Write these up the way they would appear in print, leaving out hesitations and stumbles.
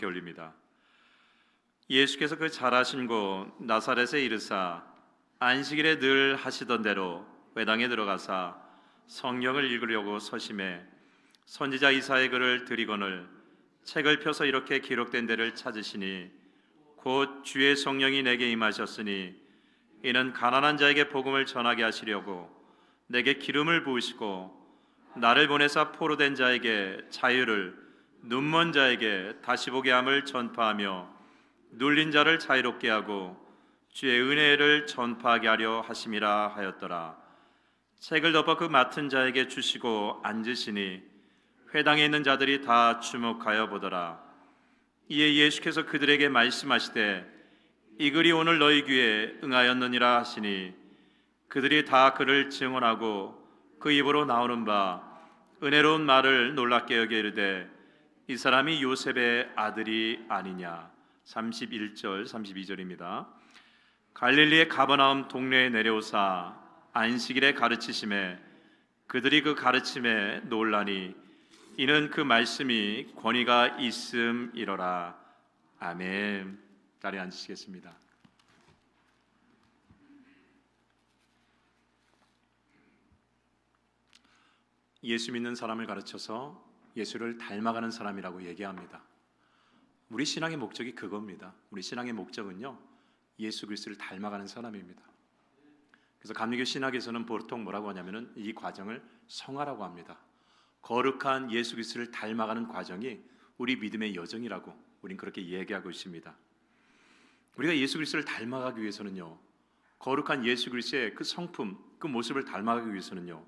올립니다. 예수께서 그 잘하신 곳 나사렛에 이르사 안식일에 늘 하시던 대로 회당에 들어가사 성경을 읽으려고 서심해 선지자 이사의 글을 들이거늘 책을 펴서 이렇게 기록된 데를 찾으시니 곧 주의 성령이 내게 임하셨으니 이는 가난한 자에게 복음을 전하게 하시려고 내게 기름을 부으시고 나를 보내사 포로된 자에게 자유를, 눈먼 자에게 다시 보게 함을 전파하며 눌린 자를 자유롭게 하고 주의 은혜를 전파하게 하려 하심이라 하였더라. 책을 덮어 그 맡은 자에게 주시고 앉으시니 회당에 있는 자들이 다 주목하여 보더라. 이에 예수께서 그들에게 말씀하시되 이 글이 오늘 너희 귀에 응하였느니라 하시니 그들이 다 그를 증언하고 그 입으로 나오는 바 은혜로운 말을 놀랍게 여겨 이르되 이 사람이 요셉의 아들이 아니냐. 31절 32절입니다. 갈릴리의 가버나움 동네에 내려오사 안식일에 가르치심에 그들이 그 가르침에 놀라니 이는 그 말씀이 권위가 있음이로라. 아멘. 자리에 앉으시겠습니다. 예수 믿는 사람을 가르쳐서 예수를 닮아가는 사람이라고 얘기합니다. 우리 신앙의 목적이 그겁니다. 우리 신앙의 목적은요, 예수 그리스도를 닮아가는 사람입니다. 그래서 감리교 신학에서는 보통 뭐라고 하냐면은 이 과정을 성화라고 합니다. 거룩한 예수 그리스도를 닮아가는 과정이 우리 믿음의 여정이라고 우린 그렇게 얘기하고 있습니다. 우리가 예수 그리스도를 닮아가기 위해서는요, 거룩한 예수 그리스도의 그 성품, 그 모습을 닮아가기 위해서는요,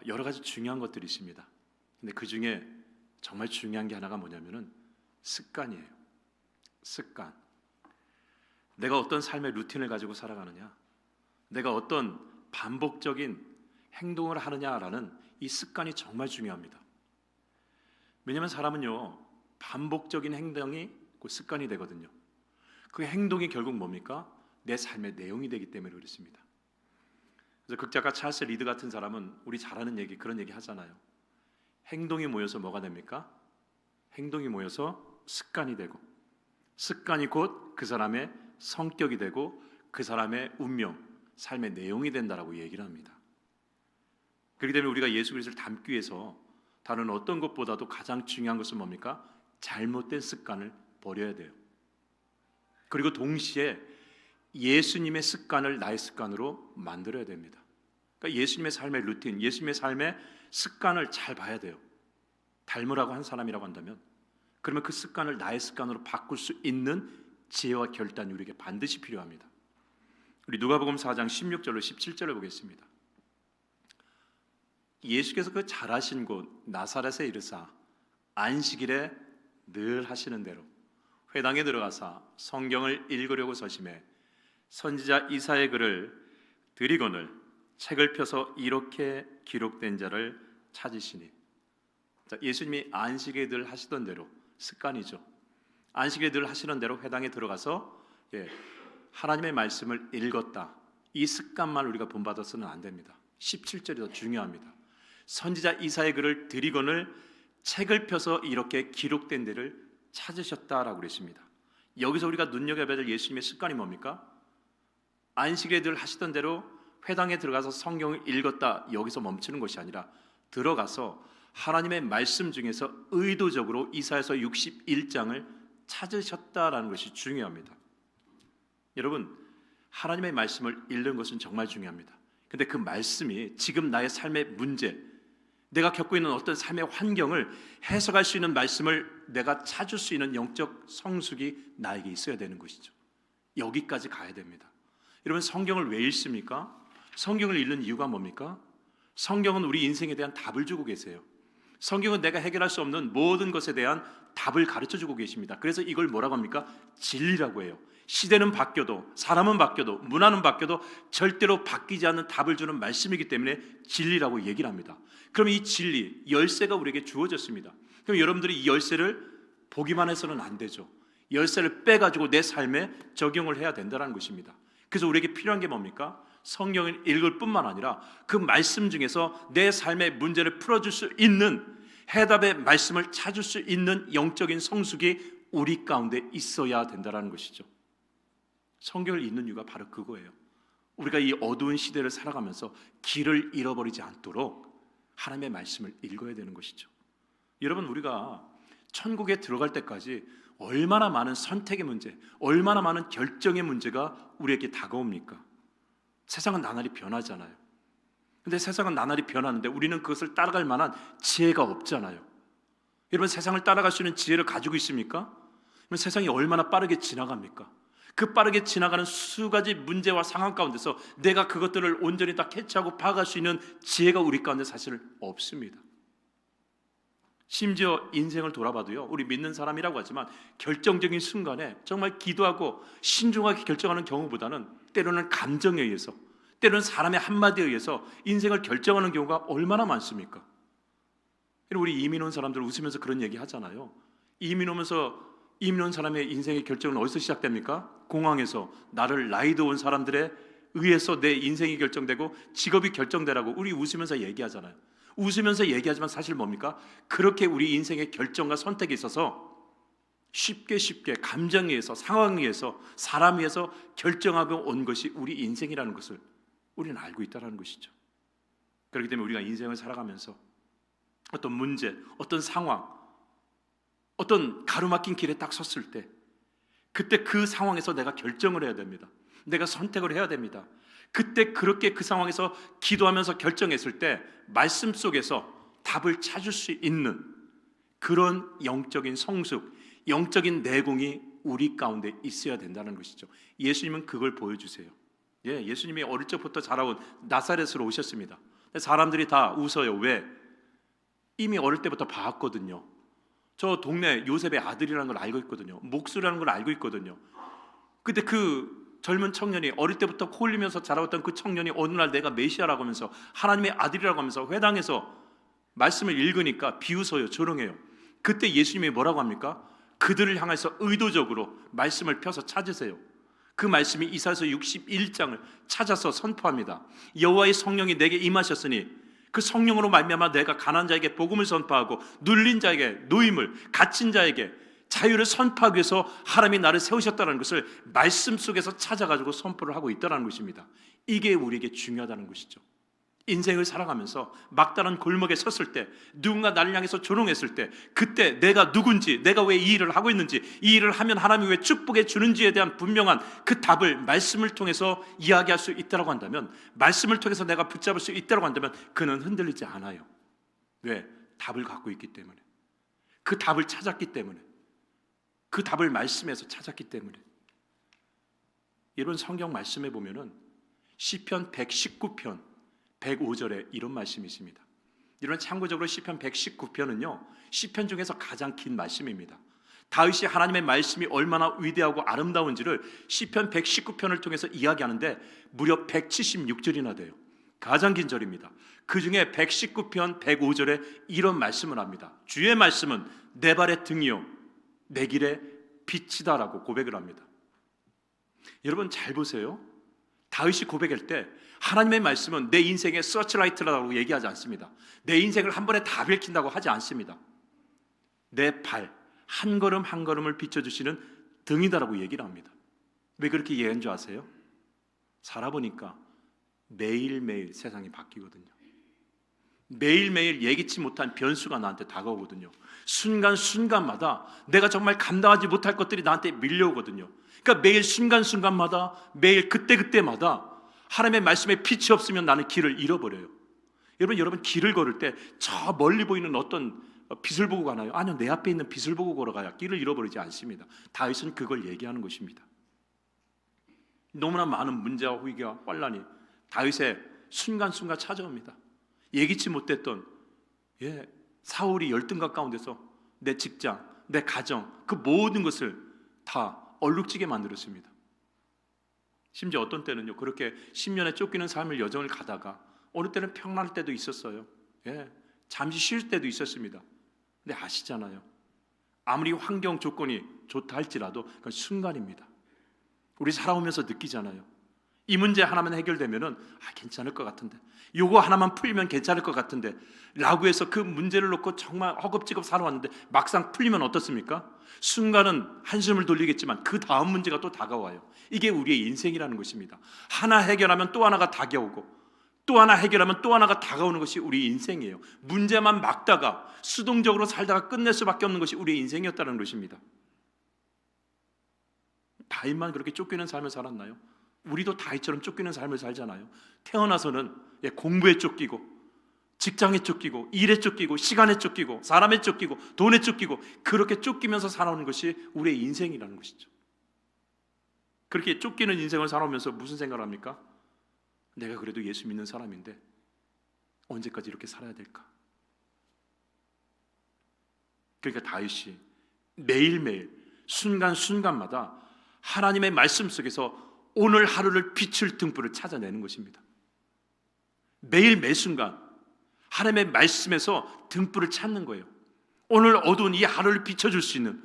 여러 가지 중요한 것들이 있습니다. 근데 그 중에 정말 중요한 게 하나가 뭐냐면은 습관이에요. 습관. 내가 어떤 삶의 루틴을 가지고 살아가느냐, 내가 어떤 반복적인 행동을 하느냐라는 이 습관이 정말 중요합니다. 왜냐하면 사람은요, 반복적인 행동이 그 습관이 되거든요. 그 행동이 결국 뭡니까? 내 삶의 내용이 되기 때문에 그렇습니다. 그래서 극작가 찰스 리드 같은 사람은 우리 잘 아는 얘기, 그런 얘기 하잖아요. 행동이 모여서 뭐가 됩니까? 행동이 모여서 습관이 되고, 습관이 곧 그 사람의 성격이 되고 그 사람의 운명, 삶의 내용이 된다라고 얘기를 합니다. 그렇기 때문에 우리가 예수 그리스도를 닮기 위해서 다른 어떤 것보다도 가장 중요한 것은 뭡니까? 잘못된 습관을 버려야 돼요. 그리고 동시에 예수님의 습관을 나의 습관으로 만들어야 됩니다. 그러니까 예수님의 삶의 루틴, 예수님의 삶의 습관을 잘 봐야 돼요. 닮으라고 한 사람이라고 한다면, 그러면 그 습관을 나의 습관으로 바꿀 수 있는 지혜와 결단이 우리에게 반드시 필요합니다. 우리 누가복음 4장 16절로 17절을 보겠습니다. 예수께서 그 잘하신 곳 나사렛에 이르사 안식일에 늘 하시는 대로 회당에 들어가사 성경을 읽으려고 서심해 선지자 이사의 글을 들이거늘 책을 펴서 이렇게 기록된 자를 찾으시니. 자, 예수님이 안식일에 늘 하시던 대로, 습관이죠. 안식일에 늘 하시는 대로 회당에 들어가서 하나님의 말씀을 읽었다. 이 습관만 우리가 본받아서는 안 됩니다. 17절이 더 중요합니다. 선지자 이사의 글을 들이거늘 책을 펴서 이렇게 기록된 데를 찾으셨다라고 그랬습니다. 여기서 우리가 눈여겨봐야 될 예수님의 습관이 뭡니까? 안식일에 늘 하시던 대로 회당에 들어가서 성경을 읽었다, 여기서 멈추는 것이 아니라 들어가서 하나님의 말씀 중에서 의도적으로 이사야서 61장을 찾으셨다라는 것이 중요합니다. 여러분, 하나님의 말씀을 읽는 것은 정말 중요합니다. 근데 그 말씀이 지금 나의 삶의 문제, 내가 겪고 있는 어떤 삶의 환경을 해석할 수 있는 말씀을 내가 찾을 수 있는 영적 성숙이 나에게 있어야 되는 것이죠. 여기까지 가야 됩니다. 여러분, 성경을 왜 읽습니까? 성경을 읽는 이유가 뭡니까? 성경은 우리 인생에 대한 답을 주고 계세요. 성경은 내가 해결할 수 없는 모든 것에 대한 답을 가르쳐주고 계십니다. 그래서 이걸 뭐라고 합니까? 진리라고 해요. 시대는 바뀌어도, 사람은 바뀌어도, 문화는 바뀌어도 절대로 바뀌지 않는 답을 주는 말씀이기 때문에 진리라고 얘기를 합니다. 그럼 이 진리, 열쇠가 우리에게 주어졌습니다. 그럼 여러분들이 이 열쇠를 보기만 해서는 안 되죠. 열쇠를 빼가지고 내 삶에 적용을 해야 된다는 것입니다. 그래서 우리에게 필요한 게 뭡니까? 성경을 읽을 뿐만 아니라 그 말씀 중에서 내 삶의 문제를 풀어줄 수 있는, 해답의 말씀을 찾을 수 있는 영적인 성숙이 우리 가운데 있어야 된다는 것이죠. 성경을 읽는 이유가 바로 그거예요. 우리가 이 어두운 시대를 살아가면서 길을 잃어버리지 않도록 하나님의 말씀을 읽어야 되는 것이죠. 여러분, 우리가 천국에 들어갈 때까지 얼마나 많은 선택의 문제, 얼마나 많은 결정의 문제가 우리에게 다가옵니까? 세상은 나날이 변하잖아요. 근데 세상은 나날이 변하는데 우리는 그것을 따라갈 만한 지혜가 없잖아요. 여러분, 세상을 따라갈 수 있는 지혜를 가지고 있습니까? 그럼 세상이 얼마나 빠르게 지나갑니까? 그 빠르게 지나가는 수가지 문제와 상황 가운데서 내가 그것들을 온전히 다 캐치하고 파악할 수 있는 지혜가 우리 가운데 사실 없습니다. 심지어 인생을 돌아봐도요, 우리 믿는 사람이라고 하지만 결정적인 순간에 정말 기도하고 신중하게 결정하는 경우보다는 때로는 감정에 의해서, 때로는 사람의 한마디에 의해서 인생을 결정하는 경우가 얼마나 많습니까? 우리 이민 온 사람들 웃으면서 그런 얘기 하잖아요. 이민 온 사람의 인생의 결정은 어디서 시작됩니까? 공항에서 나를 라이드 온 사람들에 의해서 내 인생이 결정되고 직업이 결정되라고 우리 웃으면서 얘기하잖아요. 웃으면서 얘기하지만 사실 뭡니까? 그렇게 우리 인생의 결정과 선택에 있어서 쉽게 감정에 의해서, 상황에 의해서, 사람에 의해서 결정하고 온 것이 우리 인생이라는 것을 우리는 알고 있다는 것이죠. 그렇기 때문에 우리가 인생을 살아가면서 어떤 문제, 어떤 상황, 어떤 가로막힌 길에 딱 섰을 때 그때 그 상황에서 내가 결정을 해야 됩니다. 내가 선택을 해야 됩니다. 그때 그렇게 그 상황에서 기도하면서 결정했을 때 말씀 속에서 답을 찾을 수 있는 그런 영적인 성숙, 영적인 내공이 우리 가운데 있어야 된다는 것이죠. 예수님은 그걸 보여주세요. 예수님이 어릴 적부터 자라온 나사렛으로 오셨습니다. 사람들이 다 웃어요. 왜? 이미 어릴 때부터 봤거든요. 저 동네 요셉의 아들이라는 걸 알고 있거든요. 목수라는 걸 알고 있거든요. 근데 그 젊은 청년이 어릴 때부터 코 흘리면서 자라왔던 그 청년이 어느 날 내가 메시아라고 하면서 하나님의 아들이라고 하면서 회당에서 말씀을 읽으니까 비웃어요. 조롱해요. 그때 예수님이 뭐라고 합니까? 그들을 향해서 의도적으로 말씀을 펴서 찾으세요. 그 말씀이 이사야서 61장을 찾아서 선포합니다. 여호와의 성령이 내게 임하셨으니 그 성령으로 말미암아 내가 가난한 자에게 복음을 선포하고 눌린 자에게 노임을, 갇힌 자에게 자유를 선포하기 위해서 하나님이 나를 세우셨다는 것을 말씀 속에서 찾아가지고 선포를 하고 있다는 것입니다. 이게 우리에게 중요하다는 것이죠. 인생을 살아가면서 막다른 골목에 섰을 때, 누군가 나를 향해서 조롱했을 때, 그때 내가 누군지, 내가 왜 이 일을 하고 있는지, 이 일을 하면 하나님이 왜 축복해 주는지에 대한 분명한 그 답을 말씀을 통해서 이야기할 수 있다고 한다면, 말씀을 통해서 내가 붙잡을 수 있다고 한다면 그는 흔들리지 않아요. 왜? 답을 갖고 있기 때문에, 그 답을 찾았기 때문에, 그 답을 말씀에서 찾았기 때문에. 이런 성경 말씀에 보면은 시편 119편 105절에 이런 말씀이 있습니다. 이런 참고적으로 시편 119편은요 시편 중에서 가장 긴 말씀입니다. 다윗이 하나님의 말씀이 얼마나 위대하고 아름다운지를 시편 119편을 통해서 이야기하는데 무려 176절이나 돼요. 가장 긴 절입니다. 그 중에 119편 105절에 이런 말씀을 합니다. 주의 말씀은 내 발의 등이요 내 길의 빛이다라고 고백을 합니다. 여러분 잘 보세요. 다윗이 고백할 때 하나님의 말씀은 내 인생의 서치라이트라고 얘기하지 않습니다. 내 인생을 한 번에 다 밝힌다고 하지 않습니다. 내 발 한 걸음 한 걸음을 비춰주시는 등이다라고 얘기를 합니다. 왜 그렇게 이해한 줄 아세요? 살아보니까 매일매일 세상이 바뀌거든요. 매일매일 예기치 못한 변수가 나한테 다가오거든요. 순간순간마다 내가 정말 감당하지 못할 것들이 나한테 밀려오거든요. 그러니까 매일 순간순간마다, 매일 그때그때마다 하나님의 말씀에 빛이 없으면 나는 길을 잃어버려요. 여러분 길을 걸을 때 저 멀리 보이는 어떤 빛을 보고 가나요? 아니요, 내 앞에 있는 빛을 보고 걸어가야 길을 잃어버리지 않습니다. 다윗은 그걸 얘기하는 것입니다. 너무나 많은 문제와 위기와 환란이 다윗의 순간순간 찾아옵니다. 예기치 못했던 사울이 열등감 가운데서 내 직장, 내 가정, 그 모든 것을 다 얼룩지게 만들었습니다. 심지어 어떤 때는요 그렇게 10년에 쫓기는 삶을 여정을 가다가 어느 때는 평안할 때도 있었어요. 잠시 쉴 때도 있었습니다. 근데 아시잖아요, 아무리 환경 조건이 좋다 할지라도 그건 순간입니다. 우리 살아오면서 느끼잖아요. 이 문제 하나만 해결되면은 괜찮을 것 같은데, 요거 하나만 풀면 괜찮을 것 같은데 라고 해서 그 문제를 놓고 정말 허겁지겁 살아왔는데 막상 풀리면 어떻습니까? 순간은 한숨을 돌리겠지만 그 다음 문제가 또 다가와요. 이게 우리의 인생이라는 것입니다. 하나 해결하면 또 하나가 다가오고, 또 하나 해결하면 또 하나가 다가오는 것이 우리 인생이에요. 문제만 막다가 수동적으로 살다가 끝낼 수밖에 없는 것이 우리의 인생이었다는 것입니다. 다윗만 그렇게 쫓기는 삶을 살았나요? 우리도 다윗처럼 쫓기는 삶을 살잖아요. 태어나서는 공부에 쫓기고, 직장에 쫓기고, 일에 쫓기고, 시간에 쫓기고, 사람에 쫓기고, 돈에 쫓기고, 그렇게 쫓기면서 살아오는 것이 우리의 인생이라는 것이죠. 그렇게 쫓기는 인생을 살아오면서 무슨 생각을 합니까? 내가 그래도 예수 믿는 사람인데 언제까지 이렇게 살아야 될까? 그러니까 다윗이 매일매일 순간순간마다 하나님의 말씀 속에서 오늘 하루를 비출 등불을 찾아내는 것입니다. 매일 매순간 하나님의 말씀에서 등불을 찾는 거예요. 오늘 어두운 이 하루를 비춰줄 수 있는,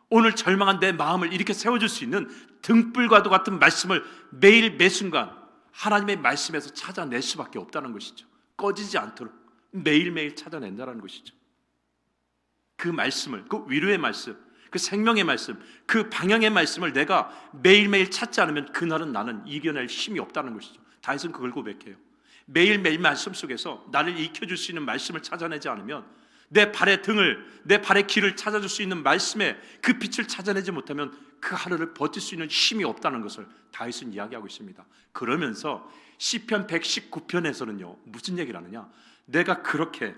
오늘 절망한 내 마음을 이렇게 세워줄 수 있는 등불과도 같은 말씀을 매일 매순간 하나님의 말씀에서 찾아낼 수밖에 없다는 것이죠. 꺼지지 않도록 매일매일 찾아낸다는 것이죠. 그 말씀을, 그 위로의 말씀, 그 생명의 말씀, 그 방향의 말씀을 내가 매일매일 찾지 않으면 그날은 나는 이겨낼 힘이 없다는 것이죠. 다윗은 그걸 고백해요. 매일매일 말씀 속에서 나를 익혀줄 수 있는 말씀을 찾아내지 않으면, 내 발의 등을, 내 발의 길을 찾아줄 수 있는 말씀의 그 빛을 찾아내지 못하면 그 하루를 버틸 수 있는 힘이 없다는 것을 다윗은 이야기하고 있습니다. 그러면서 시편 119편에서는요 무슨 얘기를 하느냐, 내가 그렇게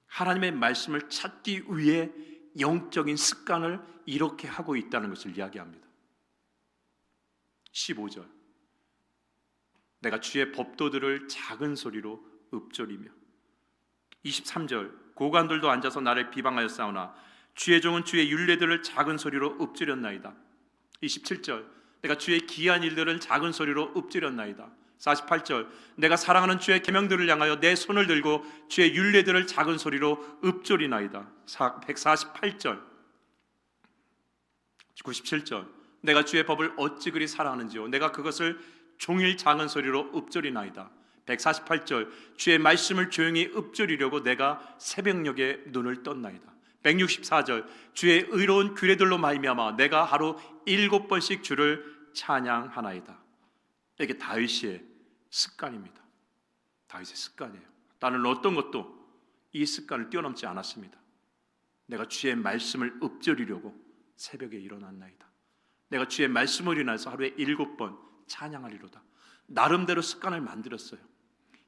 하나님의 말씀을 찾기 위해 영적인 습관을 이렇게 하고 있다는 것을 이야기합니다. 15절, 내가 주의 법도들을 작은 소리로 읊조리며. 23절, 고관들도 앉아서 나를 비방하여 싸우나 주의 종은 주의 율례들을 작은 소리로 읊조렸나이다. 27절, 내가 주의 기이한 일들을 작은 소리로 읊조렸나이다. 48절, 내가 사랑하는 주의 계명들을 향하여 내 손을 들고 주의 율례들을 작은 소리로 읊조리나이다. 148절, 97절, 내가 주의 법을 어찌 그리 사랑하는지요, 내가 그것을 종일 작은 소리로 읊조리나이다. 148절, 주의 말씀을 조용히 읊조리려고 내가 새벽녘에 눈을 떴나이다. 164절, 주의 의로운 규례들로 말미암아 내가 하루 7번씩 주를 찬양하나이다. 이게 다윗의 습관입니다. 다윗의 습관이에요. 나는 어떤 것도 이 습관을 뛰어넘지 않았습니다. 내가 주의 말씀을 읊조리려고 새벽에 일어났나이다. 내가 주의 말씀을 인하여서 하루에 7번 찬양하리로다. 나름대로 습관을 만들었어요.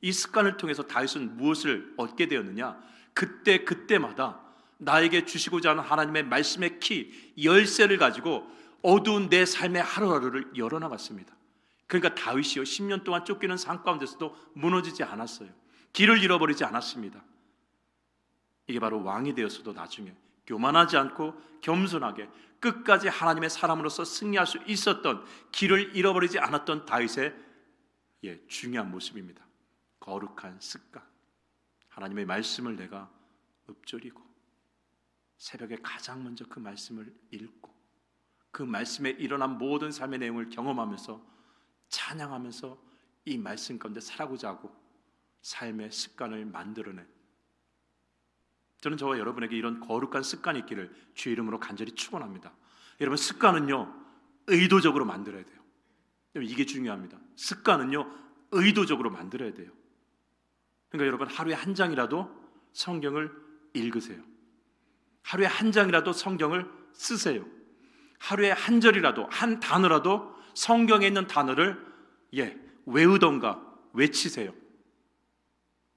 이 습관을 통해서 다윗은 무엇을 얻게 되었느냐, 그때마다 나에게 주시고자 하는 하나님의 말씀의 키, 열쇠를 가지고 어두운 내 삶의 하루하루를 열어나갔습니다. 그러니까 다윗이요 10년 동안 쫓기는 삶 가운데서도 무너지지 않았어요. 길을 잃어버리지 않았습니다. 이게 바로 왕이 되었어도 나중에 교만하지 않고 겸손하게 끝까지 하나님의 사람으로서 승리할 수 있었던, 길을 잃어버리지 않았던 다윗의 중요한 모습입니다. 거룩한 습관, 하나님의 말씀을 내가 읊조리고 새벽에 가장 먼저 그 말씀을 읽고 그 말씀에 일어난 모든 삶의 내용을 경험하면서 찬양하면서 이 말씀 가운데 살아가고자 하고 삶의 습관을 만들어낸, 저는 저와 여러분에게 이런 거룩한 습관이 있기를 주의 이름으로 간절히 축원합니다. 여러분, 습관은요 의도적으로 만들어야 돼요. 이게 중요합니다. 습관은요 의도적으로 만들어야 돼요. 그러니까 여러분, 하루에 한 장이라도 성경을 읽으세요. 하루에 한 장이라도 성경을 쓰세요. 하루에 한 절이라도, 한 단어라도 성경에 있는 단어를 외우던가 외치세요.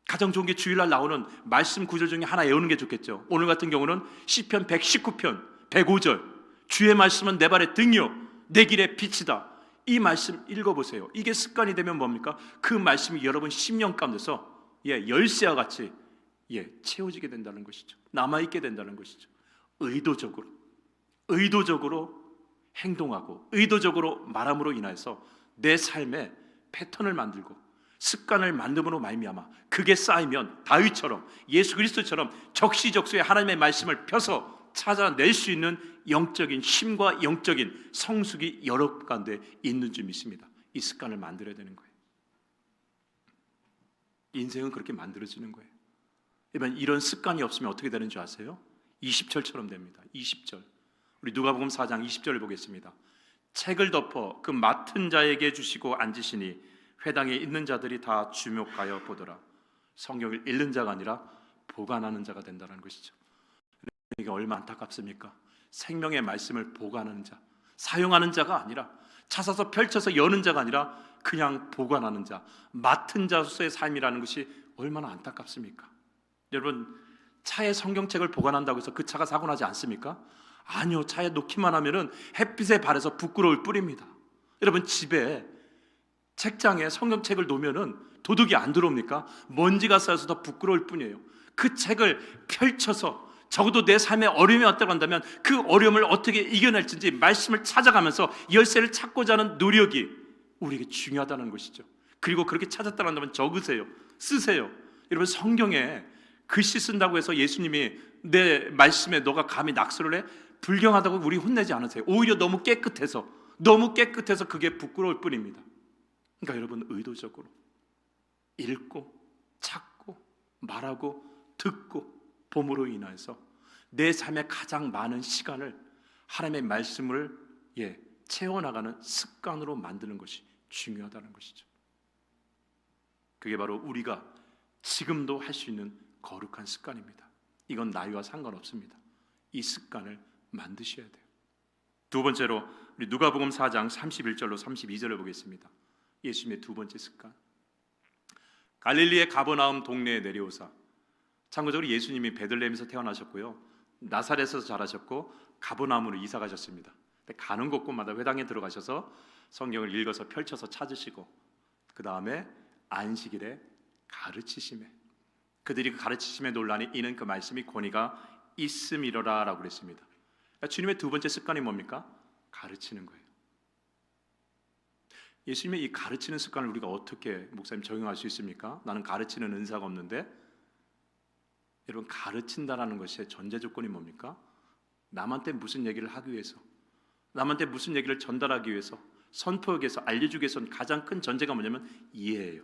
가장 좋은 게 주일날 나오는 말씀 구절 중에 하나 외우는 게 좋겠죠. 오늘 같은 경우는 시편 119편 105절, 주의 말씀은 내 발의 등이요 내 길의 빛이다. 이 말씀 읽어보세요. 이게 습관이 되면 뭡니까? 그 말씀이 여러분 심령 가운데서 열쇠와 같이 채워지게 된다는 것이죠. 남아있게 된다는 것이죠. 의도적으로 행동하고 의도적으로 말함으로 인해서 내 삶의 패턴을 만들고 습관을 만듦으로 말미암아 그게 쌓이면 다윗처럼, 예수 그리스도처럼 적시적소에 하나님의 말씀을 펴서 찾아낼 수 있는 영적인 힘과 영적인 성숙이 여러 가운데 있는 줄 믿습니다. 이 습관을 만들어야 되는 거예요. 인생은 그렇게 만들어지는 거예요. 이런 습관이 없으면 어떻게 되는 줄 아세요? 20절처럼 됩니다. 20절. 우리 누가복음 4장 20절을 보겠습니다. 책을 덮어 그 맡은 자에게 주시고 앉으시니 회당에 있는 자들이 다 주목하여 보더라. 성경을 읽는 자가 아니라 보관하는 자가 된다는 것이죠. 이게 얼마나 안타깝습니까? 생명의 말씀을 보관하는 자, 사용하는 자가 아니라, 찾아서 펼쳐서 여는 자가 아니라 그냥 보관하는 자, 맡은 자로서의 삶이라는 것이 얼마나 안타깝습니까? 여러분, 차에 성경책을 보관한다고 해서 그 차가 사고 나지 않습니까? 아니요, 차에 놓기만 하면은 햇빛에 발해서 부끄러울 뿐입니다. 여러분, 집에 책장에 성경책을 놓으면은 도둑이 안 들어옵니까? 먼지가 쌓여서 더 부끄러울 뿐이에요. 그 책을 펼쳐서 적어도 내 삶에 어려움이 왔다고 한다면 그 어려움을 어떻게 이겨낼지 말씀을 찾아가면서 열쇠를 찾고자 하는 노력이 우리에게 중요하다는 것이죠. 그리고 그렇게 찾았다고 한다면 적으세요. 쓰세요. 여러분, 성경에 글씨 쓴다고 해서 예수님이 내 말씀에 너가 감히 낙서를 해? 불경하다고 우리 혼내지 않으세요. 오히려 너무 깨끗해서 그게 부끄러울 뿐입니다. 그러니까 여러분, 의도적으로 읽고 찾고 말하고 듣고 봄으로 인해서 내 삶의 가장 많은 시간을 하나님의 말씀을 채워나가는 습관으로 만드는 것이 중요하다는 것이죠. 그게 바로 우리가 지금도 할 수 있는 거룩한 습관입니다. 이건 나이와 상관없습니다. 이 습관을 만드셔야 돼요. 두 번째로 우리 누가복음 4장 31절로 32절을 보겠습니다. 예수님의 두 번째 습관. 갈릴리의 가버나움 동네에 내려오사, 참고적으로 예수님이 베들레헴에서 태어나셨고요, 나사렛에서 자라셨고 가버나움으로 이사 가셨습니다. 가는 곳곳마다 회당에 들어가셔서 성경을 읽어서 펼쳐서 찾으시고, 그 다음에 안식일에 가르치심에, 그들이 그 가르치심에 논란이 이는 그 말씀이 권위가 있음이로라 라고 그랬습니다. 그러니까 주님의 두 번째 습관이 뭡니까? 가르치는 거예요. 예수님의 이 가르치는 습관을 우리가 어떻게, 목사님, 적용할 수 있습니까? 나는 가르치는 은사가 없는데. 여러분, 가르친다라는 것의 전제 조건이 뭡니까? 남한테 무슨 얘기를 하기 위해서, 남한테 무슨 얘기를 전달하기 위해서, 선포하기 위해서, 알려주기 위해서는 가장 큰 전제가 뭐냐면 이해예요.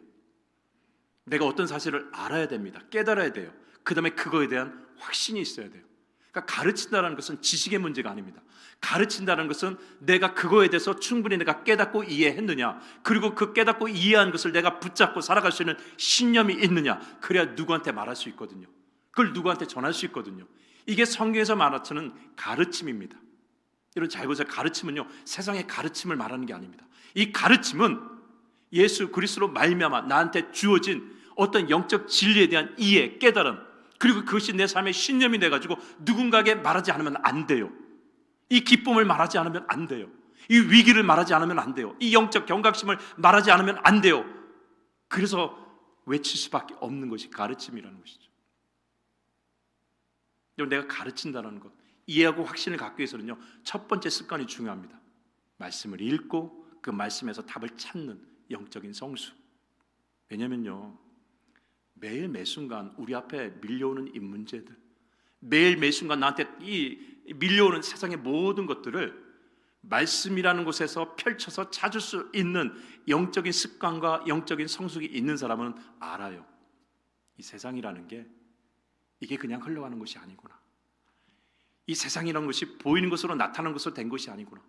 내가 어떤 사실을 알아야 됩니다. 깨달아야 돼요. 그 다음에 그거에 대한 확신이 있어야 돼요. 그러니까 가르친다는 것은 지식의 문제가 아닙니다. 가르친다는 것은 내가 그거에 대해서 충분히 내가 깨닫고 이해했느냐, 그리고 그 깨닫고 이해한 것을 내가 붙잡고 살아갈 수 있는 신념이 있느냐, 그래야 누구한테 말할 수 있거든요. 그걸 누구한테 전할 수 있거든요. 이게 성경에서 말하는 가르침입니다. 여러분, 잘 보세요. 가르침은요, 세상의 가르침을 말하는 게 아닙니다. 이 가르침은 예수 그리스도로 말미암아 나한테 주어진 어떤 영적 진리에 대한 이해, 깨달음, 그리고 그것이 내 삶의 신념이 돼가지고 누군가에게 말하지 않으면 안 돼요. 이 기쁨을 말하지 않으면 안 돼요. 이 위기를 말하지 않으면 안 돼요. 이 영적 경각심을 말하지 않으면 안 돼요. 그래서 외칠 수밖에 없는 것이 가르침이라는 것이죠. 내가 가르친다는 것, 이해하고 확신을 갖기 위해서는요, 첫 번째 습관이 중요합니다. 말씀을 읽고 그 말씀에서 답을 찾는 영적인 성수. 왜냐면요, 매일 매순간 우리 앞에 밀려오는 이 문제들, 매일 매순간 나한테 이 밀려오는 세상의 모든 것들을 말씀이라는 곳에서 펼쳐서 찾을 수 있는 영적인 습관과 영적인 성숙이 있는 사람은 알아요. 이 세상이라는 게 이게 그냥 흘러가는 것이 아니구나. 이 세상이라는 것이 보이는 것으로 나타나는 것으로 된 것이 아니구나.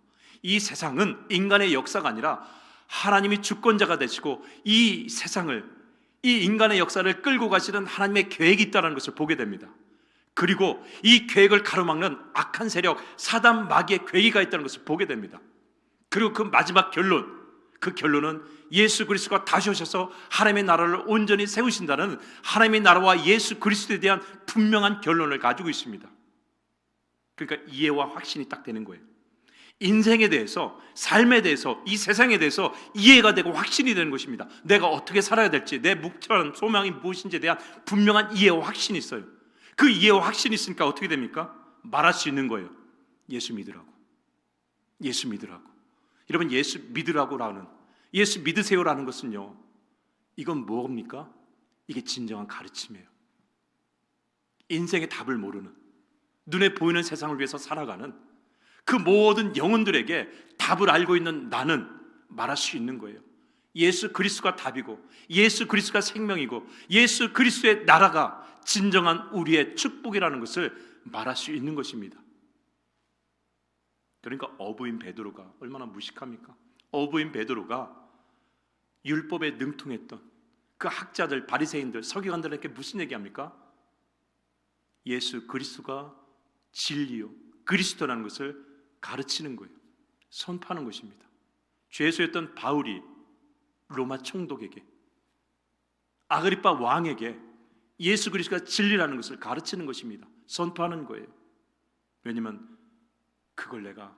이 세상은 인간의 역사가 아니라 하나님이 주권자가 되시고 이 세상을, 이 인간의 역사를 끌고 가시는 하나님의 계획이 있다는 것을 보게 됩니다. 그리고 이 계획을 가로막는 악한 세력, 사단 마귀의 계획이 있다는 것을 보게 됩니다. 그리고 그 마지막 결론, 그 결론은 예수 그리스도가 다시 오셔서 하나님의 나라를 온전히 세우신다는 하나님의 나라와 예수 그리스도에 대한 분명한 결론을 가지고 있습니다. 그러니까 이해와 확신이 딱 되는 거예요. 인생에 대해서, 삶에 대해서, 이 세상에 대해서 이해가 되고 확신이 되는 것입니다. 내가 어떻게 살아야 될지, 내 목표는 소망이 무엇인지에 대한 분명한 이해와 확신이 있어요. 그 이해와 확신이 있으니까 어떻게 됩니까? 말할 수 있는 거예요. 예수 믿으라고. 예수 믿으라고. 여러분, 예수 믿으라고라는, 예수 믿으세요라는 것은요, 이건 뭡니까? 이게 진정한 가르침이에요. 인생의 답을 모르는, 눈에 보이는 세상을 위해서 살아가는 그 모든 영혼들에게 답을 알고 있는 나는 말할 수 있는 거예요. 예수 그리스도가 답이고 예수 그리스도가 생명이고 예수 그리스도의 나라가 진정한 우리의 축복이라는 것을 말할 수 있는 것입니다. 그러니까 어부인 베드로가 얼마나 무식합니까? 어부인 베드로가 율법에 능통했던 그 학자들, 바리새인들, 서기관들에게 무슨 얘기합니까? 예수 그리스도가 진리요 그리스도라는 것을 가르치는 거예요. 선포하는 것입니다. 죄수였던 바울이 로마 총독에게, 아그리파 왕에게 예수 그리스도가 진리라는 것을 가르치는 것입니다. 선포하는 거예요. 왜냐하면 그걸 내가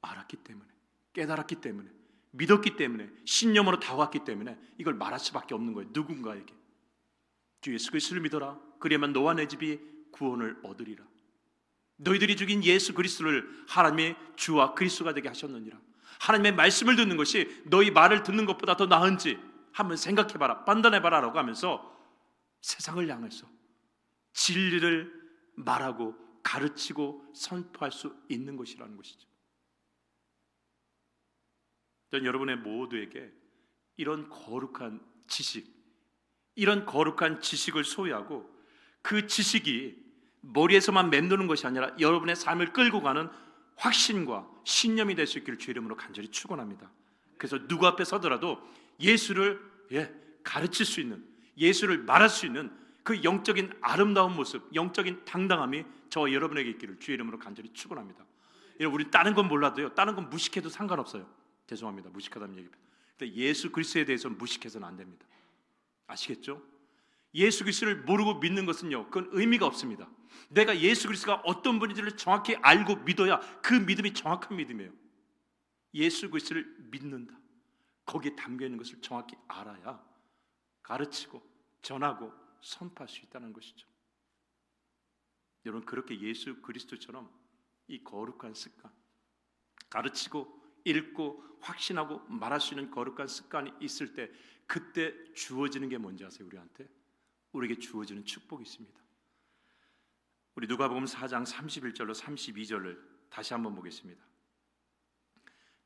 알았기 때문에, 깨달았기 때문에, 믿었기 때문에, 신념으로 다가왔기 때문에 이걸 말할 수밖에 없는 거예요. 누군가에게 주 예수 그리스도를 믿어라. 그리하면 너와 내 집이 구원을 얻으리라. 너희들이 죽인 예수 그리스도를 하나님의 주와 그리스도가 되게 하셨느니라. 하나님의 말씀을 듣는 것이 너희 말을 듣는 것보다 더 나은지 한번 생각해봐라, 판단해봐라 라고 하면서 세상을 향해서 진리를 말하고 가르치고 선포할 수 있는 것이라는 것이죠. 전 여러분의 모두에게 이런 거룩한 지식, 이런 거룩한 지식을 소유하고 그 지식이 머리에서만 맴도는 것이 아니라 여러분의 삶을 끌고 가는 확신과 신념이 될 수 있기를 주의 이름으로 간절히 축원합니다. 그래서 누구 앞에 서더라도 예수를 가르칠 수 있는, 예수를 말할 수 있는 그 영적인 아름다운 모습, 영적인 당당함이 저와 여러분에게 있기를 주의 이름으로 간절히 축원합니다. 우리 다른 건 몰라도요, 다른 건 무식해도 상관없어요. 죄송합니다, 무식하다는 얘기입니다. 근데 예수 그리스도에 대해서는 무식해서는 안 됩니다. 아시겠죠? 예수 그리스도를 모르고 믿는 것은요, 그건 의미가 없습니다. 내가 예수 그리스도가 어떤 분인지를 정확히 알고 믿어야 그 믿음이 정확한 믿음이에요. 예수 그리스도를 믿는다, 거기에 담겨있는 것을 정확히 알아야 가르치고 전하고 선포할 수 있다는 것이죠. 여러분, 그렇게 예수 그리스도처럼 이 거룩한 습관, 가르치고 읽고 확신하고 말할 수 있는 거룩한 습관이 있을 때, 그때 주어지는 게 뭔지 아세요? 우리에게 주어지는 축복이 있습니다. 우리 누가복음 4장 31절로 32절을 다시 한번 보겠습니다.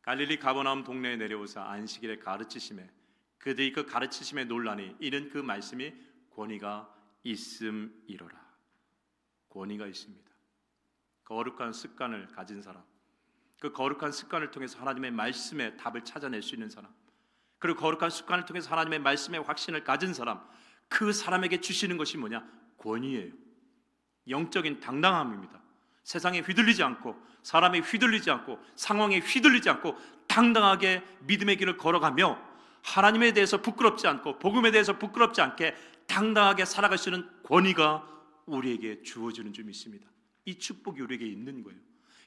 갈릴리 가버나움 동네에 내려오사 안식일에 가르치심에 그들이 그 가르치심에 놀라니 이는 그 말씀이 권위가 있음이로라. 권위가 있습니다. 거룩한 습관을 가진 사람, 그 거룩한 습관을 통해서 하나님의 말씀의 답을 찾아낼 수 있는 사람, 그리고 거룩한 습관을 통해서 하나님의 말씀의 확신을 가진 사람, 그 사람에게 주시는 것이 뭐냐? 권위예요. 영적인 당당함입니다. 세상에 휘둘리지 않고, 사람에 휘둘리지 않고, 상황에 휘둘리지 않고 당당하게 믿음의 길을 걸어가며 하나님에 대해서 부끄럽지 않고 복음에 대해서 부끄럽지 않게 당당하게 살아갈 수 있는 권위가 우리에게 주어지는 줄 믿습니다. 이 축복이 우리에게 있는 거예요.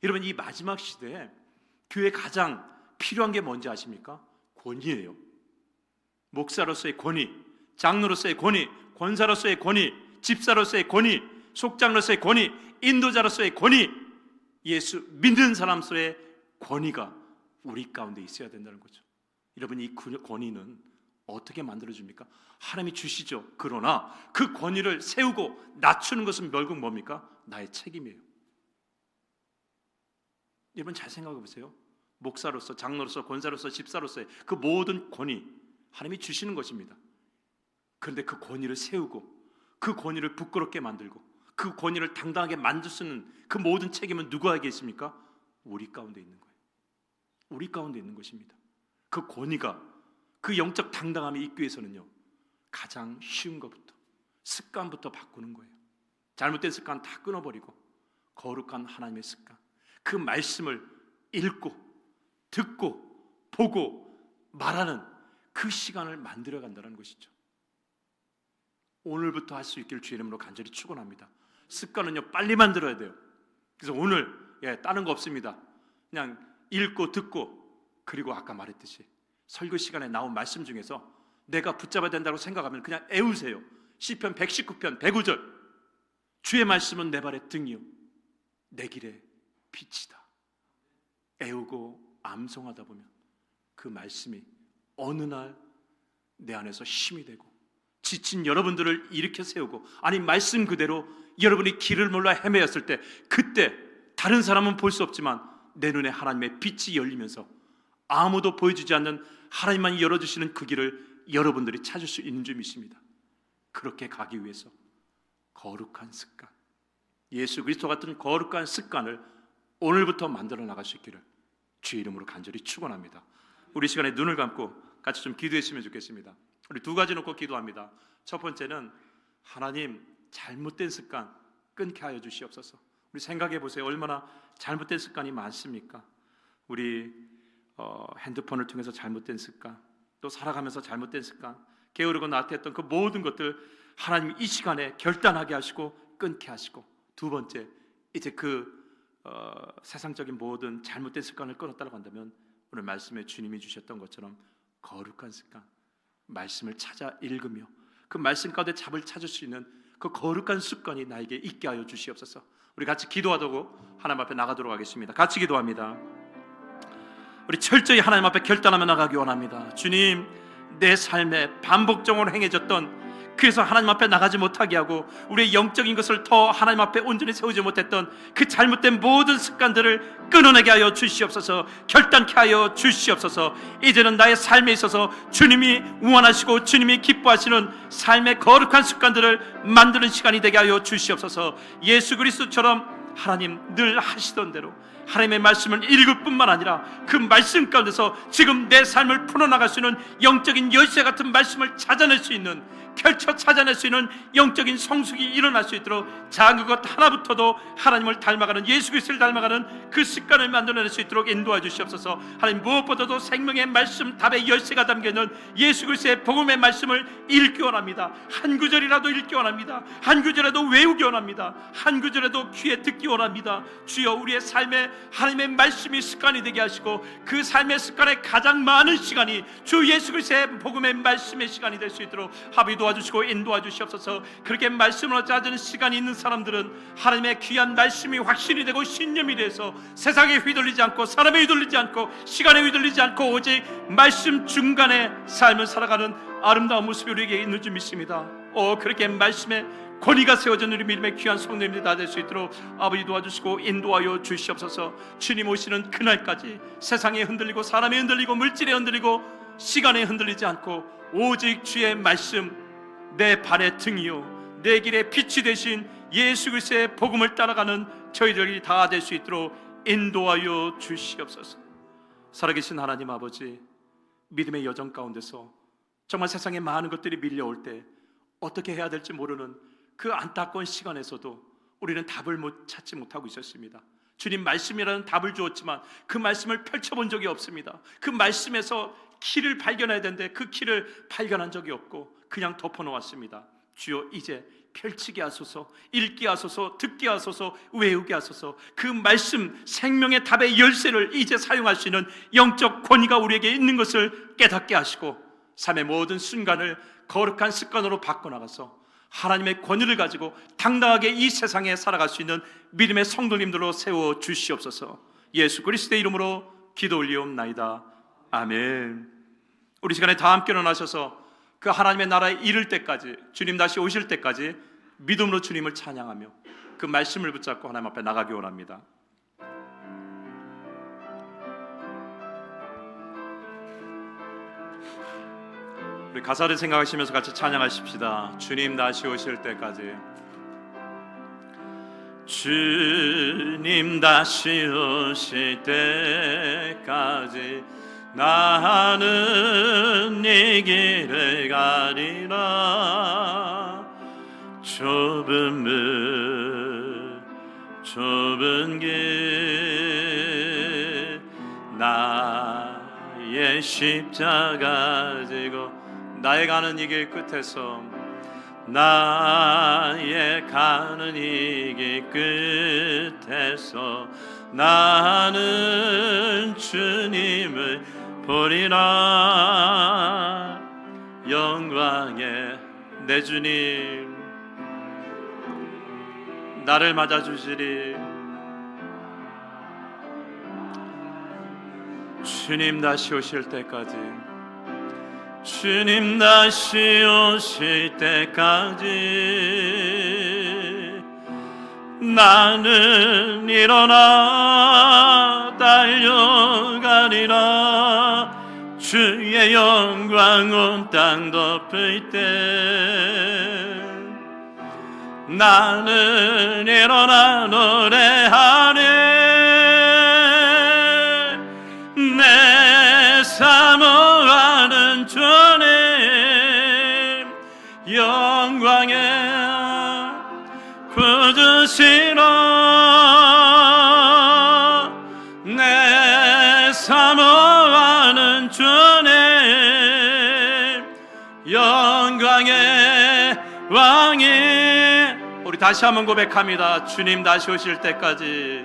여러분, 이 마지막 시대에 교회에 가장 필요한 게 뭔지 아십니까? 권위예요. 목사로서의 권위, 장로로서의 권위, 권사로서의 권위, 집사로서의 권위, 속장로서의 권위, 인도자로서의 권위, 예수 믿는 사람로서의 권위가 우리 가운데 있어야 된다는 거죠. 여러분, 이 권위는 어떻게 만들어줍니까? 하나님이 주시죠. 그러나 그 권위를 세우고 낮추는 것은 결국 뭡니까? 나의 책임이에요. 여러분, 잘 생각해 보세요. 목사로서, 장로로서, 권사로서, 집사로서의 그 모든 권위 하나님이 주시는 것입니다. 그런데 그 권위를 세우고 그 권위를 부끄럽게 만들고 그 권위를 당당하게 만들 수 있는 그 모든 책임은 누구에게 있습니까? 우리 가운데 있는 거예요. 우리 가운데 있는 것입니다. 그 권위가, 그 영적 당당함이 있기 위해서는요, 가장 쉬운 것부터, 습관부터 바꾸는 거예요. 잘못된 습관 다 끊어버리고 거룩한 하나님의 습관, 그 말씀을 읽고 듣고 보고 말하는 그 시간을 만들어 간다는 것이죠. 오늘부터 할 수 있기를 주의 이름으로 간절히 축원합니다. 습관은요, 빨리 만들어야 돼요. 그래서 오늘 다른 거 없습니다. 그냥 읽고 듣고, 그리고 아까 말했듯이 설교 시간에 나온 말씀 중에서 내가 붙잡아야 된다고 생각하면 그냥 애우세요. 시편 119편 105절, 주의 말씀은 내 발의 등이요 내 길의 빛이다. 애우고 암송하다 보면 그 말씀이 어느 날 내 안에서 힘이 되고, 지친 여러분들을 일으켜 세우고, 아니 말씀 그대로 여러분이 길을 몰라 헤매었을 때, 그때 다른 사람은 볼 수 없지만 내 눈에 하나님의 빛이 열리면서 아무도 보여주지 않는 하나님만 열어주시는 그 길을 여러분들이 찾을 수 있는 줄 믿습니다. 그렇게 가기 위해서 거룩한 습관, 예수 그리스도 같은 거룩한 습관을 오늘부터 만들어 나갈 수 있기를 주의 이름으로 간절히 축원합니다. 우리 시간에 눈을 감고 같이 좀 기도했으면 좋겠습니다. 우리 두 가지 놓고 기도합니다. 첫 번째는 하나님, 잘못된 습관 끊게 하여 주시옵소서. 우리 생각해 보세요. 얼마나 잘못된 습관이 많습니까? 우리 핸드폰을 통해서 잘못된 습관, 또 살아가면서 잘못된 습관, 게으르고 나태했던 그 모든 것들 하나님 이 시간에 결단하게 하시고 끊게 하시고, 두 번째, 이제 세상적인 모든 잘못된 습관을 끊었다고 한다면 오늘 말씀에 주님이 주셨던 것처럼 거룩한 습관, 말씀을 찾아 읽으며 그 말씀 가운데 답을 찾을 수 있는 그 거룩한 습관이 나에게 있게 하여 주시옵소서. 우리 같이 기도하고 하나님 앞에 나가도록 하겠습니다. 같이 기도합니다. 우리 철저히 하나님 앞에 결단하며 나가기 원합니다. 주님, 내 삶에 반복적으로 행해졌던, 그래서 하나님 앞에 나가지 못하게 하고 우리의 영적인 것을 더 하나님 앞에 온전히 세우지 못했던 그 잘못된 모든 습관들을 끊어내게 하여 주시옵소서. 결단케 하여 주시옵소서. 이제는 나의 삶에 있어서 주님이 원하시고 주님이 기뻐하시는 삶의 거룩한 습관들을 만드는 시간이 되게 하여 주시옵소서. 예수 그리스도처럼 하나님 늘 하시던 대로 하나님의 말씀을 읽을 뿐만 아니라 그 말씀 가운데서 지금 내 삶을 풀어나갈 수 있는 영적인 열쇠 같은 말씀을 찾아낼 수 있는, 펼쳐 찾아낼 수 있는 영적인 성숙이 일어날 수 있도록 작은 것 하나부터도 하나님을 닮아가는, 예수 그리스도를 닮아가는 그 습관을 만들어낼 수 있도록 인도해 주시옵소서. 하나님, 무엇보다도 생명의 말씀, 답의 열쇠가 담겨있는 예수 그리스도의 복음의 말씀을 읽기 원합니다. 한 구절이라도 읽기 원합니다. 한 구절이라도 외우기 원합니다. 한 구절이라도 귀에 듣기 원합니다. 주여, 우리의 삶에 하나님의 말씀이 습관이 되게 하시고 그 삶의 습관에 가장 많은 시간이 주 예수 그리스도의 복음의 말씀의 시간이 될 수 있도록 합의 도와주시고 인도해 주시옵소서. 그렇게 말씀으로 찾는 시간이 있는 사람들은 하나님의 귀한 말씀이 확신이 되고 신념이 돼서 세상에 휘둘리지 않고 사람에 휘둘리지 않고 시간에 휘둘리지 않고 오직 말씀 중간에 삶을 살아가는 아름다운 모습이 우리에게 있는 줄 믿습니다. 그렇게 말씀에 권위가 세워진 우리 믿음의 귀한 성도님들이 다 될 수 있도록 아버지 도와주시고 인도하여 주시옵소서. 주님 오시는 그날까지 세상에 흔들리고 사람에 흔들리고 물질에 흔들리고 시간에 흔들리지 않고 오직 주의 말씀, 내 발의 등이요 내 길의 빛이 되신 예수 그리스도의 복음을 따라가는 저희들이 다 될 수 있도록 인도하여 주시옵소서. 살아계신 하나님 아버지, 믿음의 여정 가운데서 정말 세상에 많은 것들이 밀려올 때 어떻게 해야 될지 모르는 그 안타까운 시간에서도 우리는 답을 찾지 못하고 있었습니다. 주님 말씀이라는 답을 주었지만 그 말씀을 펼쳐본 적이 없습니다. 그 말씀에서 키를 발견해야 되는데 그 키를 발견한 적이 없고 그냥 덮어놓았습니다. 주여, 이제 펼치게 하소서, 읽게 하소서, 듣게 하소서, 외우게 하소서. 그 말씀, 생명의 답의 열쇠를 이제 사용할 수 있는 영적 권위가 우리에게 있는 것을 깨닫게 하시고 삶의 모든 순간을 거룩한 습관으로 바꿔나가서 하나님의 권위를 가지고 당당하게 이 세상에 살아갈 수 있는 믿음의 성도님들로 세워 주시옵소서. 예수 그리스도의 이름으로 기도 올리옵나이다. 아멘. 우리 시간에 다 함께 일어나셔서 그 하나님의 나라에 이를 때까지, 주님 다시 오실 때까지 믿음으로 주님을 찬양하며 그 말씀을 붙잡고 하나님 앞에 나가기 원합니다. 우리 가사를 생각하시면서 같이 찬양하십시다. 주님 다시 오실 때까지. 주님 다시 오실 때까지 나는 이 길을 가리라. 좁은 길 나의 십자가 지고 나의 가는 이 길 끝에서 나의 가는 이 길 끝에서 나는 주님을 보리라. 영광의 내 주님 나를 맞아주시리. 주님 다시 오실 때까지, 주님 다시 오실 때까지 나는 일어나 달려가리라. 주의 영광 온 땅 덮을 때 나는 일어나 노래하네. 내 사모하는 주님 영광의 구주시로 내 사모하는 주님 영광의 왕이. 우리 다시 한번 고백합니다. 주님 다시 오실 때까지,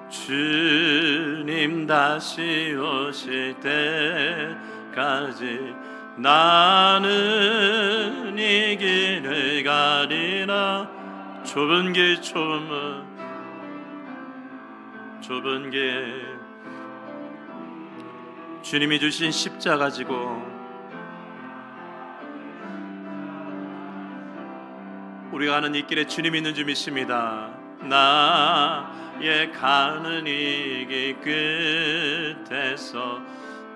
주님 다시 오실 때까지 나는 이 길을 가리라. 좁은 길 좁은 길. 주님이 주신 십자가 지고 우리가 가는 이 길에 주님이 있는 줄 믿습니다. 나의 가는 이 길 끝에서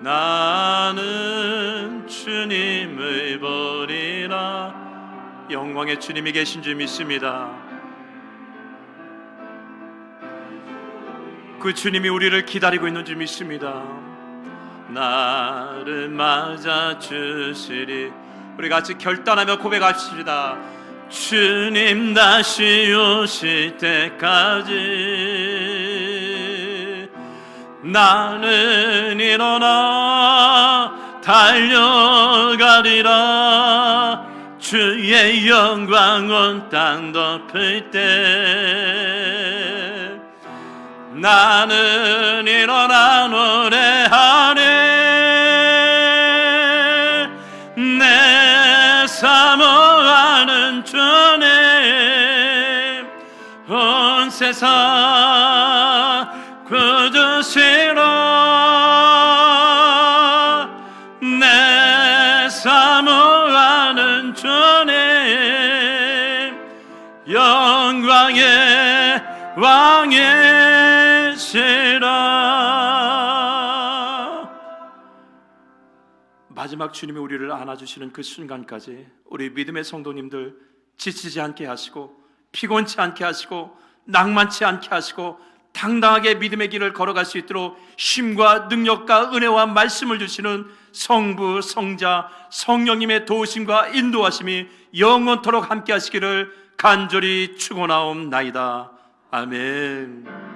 나는 주님을 보리라. 영광의 주님이 계신 줄 믿습니다. 그 주님이 우리를 기다리고 있는 줄 믿습니다. 나를 맞아 주시리. 우리 같이 결단하며 고백합시다. 주님 다시 오실 때까지 나는 일어나 달려가리라. 주의 영광 온 땅 덮을 때 나는 일어나 노래하네. 내 사모하는 주님 온 세상 구주시로 내 사모하는 주님 영광의 왕이시라. 마지막 주님이 우리를 안아주시는 그 순간까지 우리 믿음의 성도님들 지치지 않게 하시고 피곤치 않게 하시고 낭만치 않게 하시고 당당하게 믿음의 길을 걸어갈 수 있도록 힘과 능력과 은혜와 말씀을 주시는 성부, 성자, 성령님의 도우심과 인도하심이 영원토록 함께 하시기를 간절히 축원하옵나이다. 아멘.